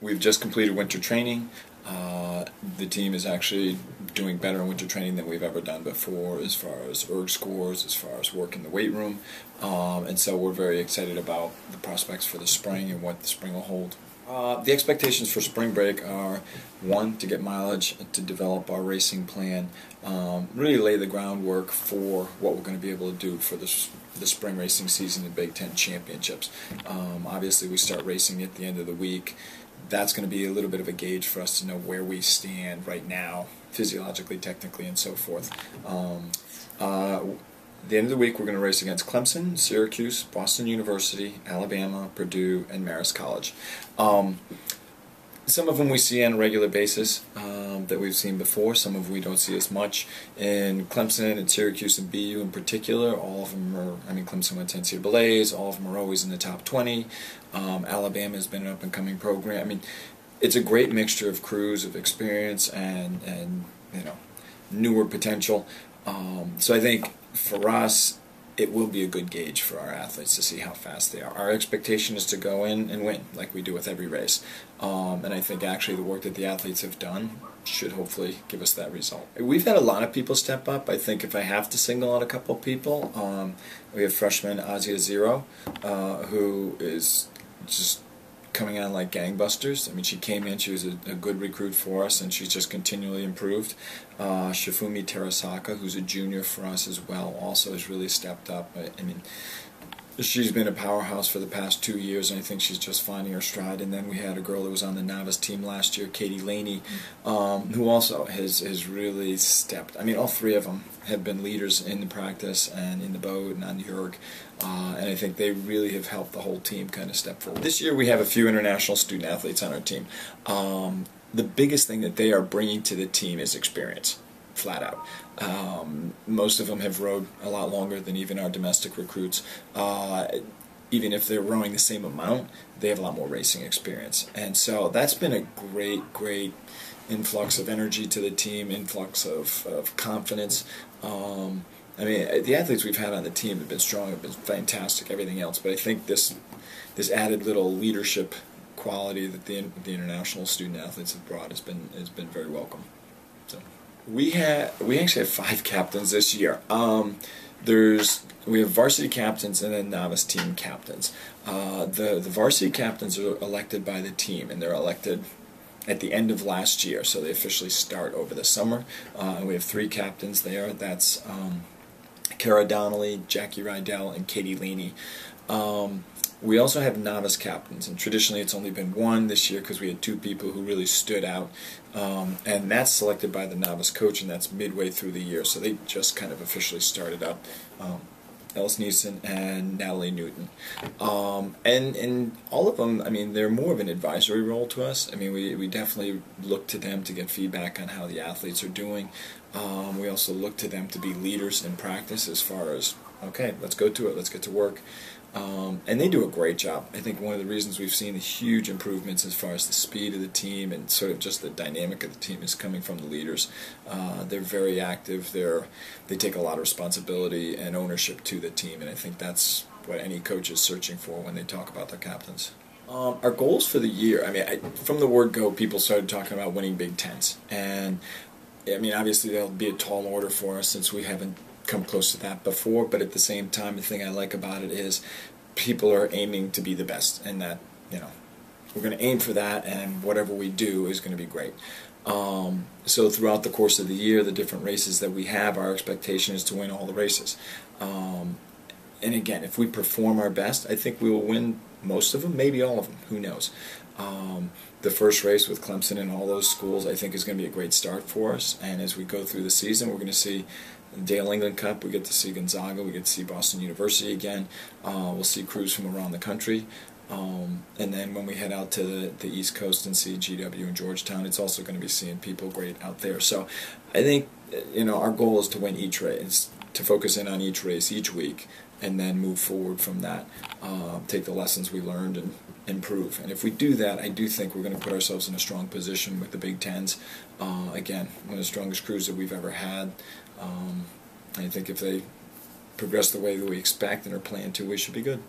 We've just completed winter training. The team is actually doing better in winter training than we've ever done before as far as erg scores, as far as work in the weight room. And so we're very excited about the prospects for the spring and what the spring will hold. The expectations for spring break are, one, to get mileage, to develop our racing plan, really lay the groundwork for what we're going to be able to do for the spring racing season and Big Ten championships. Obviously, we start racing at the end of the week. That's going to be a little bit of a gauge for us to know where we stand right now, physiologically, technically, and so forth. At the end of the week, we're going to race against Clemson, Syracuse, Boston University, Alabama, Purdue, and Marist College. Some of them we see on a regular basis that we've seen before. Some of them we don't see as much. In Clemson and Syracuse and BU in particular, all of them are, Clemson went to NCAAs, all of them are always in the top 20. Alabama has been an up-and-coming program. It's a great mixture of crews, of experience, and newer potential. So I think for us, it will be a good gauge for our athletes to see how fast they are. Our expectation is to go in and win, like we do with every race. And I think actually the work that the athletes have done should hopefully give us that result. We've had a lot of people step up. I think if I have to single out a couple of people, we have freshman Azia Zero, who is just coming on like gangbusters. She came in, she was a good recruit for us, and she's just continually improved. Shifumi Terasaka, who's a junior for us as well, also has really stepped up. She's been a powerhouse for the past 2 years, and I think she's just finding her stride. And then we had a girl that was on the novice team last year, Katie Laney, who also has really stepped. All three of them have been leaders in the practice and in the boat and on the erg, and I think they really have helped the whole team kind of step forward. This year we have a few international student athletes on our team. The biggest thing that they are bringing to the team is experience. Flat out. Most of them have rowed a lot longer than even our domestic recruits. Even if they're rowing the same amount, they have a lot more racing experience. And so that's been a great influx of energy to the team, influx of confidence. The athletes we've had on the team have been strong, have been fantastic, everything else. But I think this added little leadership quality that the international student athletes have brought has been very welcome. So we actually have 5 captains this year. We have varsity captains and then novice team captains. The varsity captains are elected by the team, and they're elected at the end of last year, so they officially start over the summer. And we have 3 captains there. That's Kara Donnelly, Jackie Rydell, and Katie Laney. We also have novice captains, and traditionally it's only been 1 this year because we had 2 people who really stood out, and that's selected by the novice coach, and that's midway through the year, so they just kind of officially started up. Ellis Neeson and Natalie Newton. And all of them, they're more of an advisory role to us. We definitely look to them to get feedback on how the athletes are doing. We also look to them to be leaders in practice as far as, okay, let's go to it, let's get to work. And they do a great job. I think one of the reasons we've seen the huge improvements as far as the speed of the team and sort of just the dynamic of the team is coming from the leaders. They're very active. They take a lot of responsibility and ownership to the team, and I think that's what any coach is searching for when they talk about their captains. Our goals for the year, from the word go, people started talking about winning Big Tens. And, obviously that'll be a tall order for us since we haven't come close to that before, but at the same time, the thing I like about it is people are aiming to be the best, and that, we're going to aim for that, and whatever we do is going to be great. So throughout the course of the year, the different races that we have, our expectation is to win all the races. And again, if we perform our best, I think we will win most of them, maybe all of them, who knows. The first race with Clemson and all those schools, I think, is going to be a great start for us, and as we go through the season, we're going to see Dale England Cup, we get to see Gonzaga, we get to see Boston University again, we'll see crews from around the country, and then when we head out to the East Coast and see GW and Georgetown, it's also going to be seeing people great out there. So I think our goal is to win each race, to focus in on each race each week, and then move forward from that, take the lessons we learned and improve. And if we do that, I do think we're going to put ourselves in a strong position with the Big Tens. Again, one of the strongest crews that we've ever had. I think if they progress the way that we expect and are planned to, we should be good.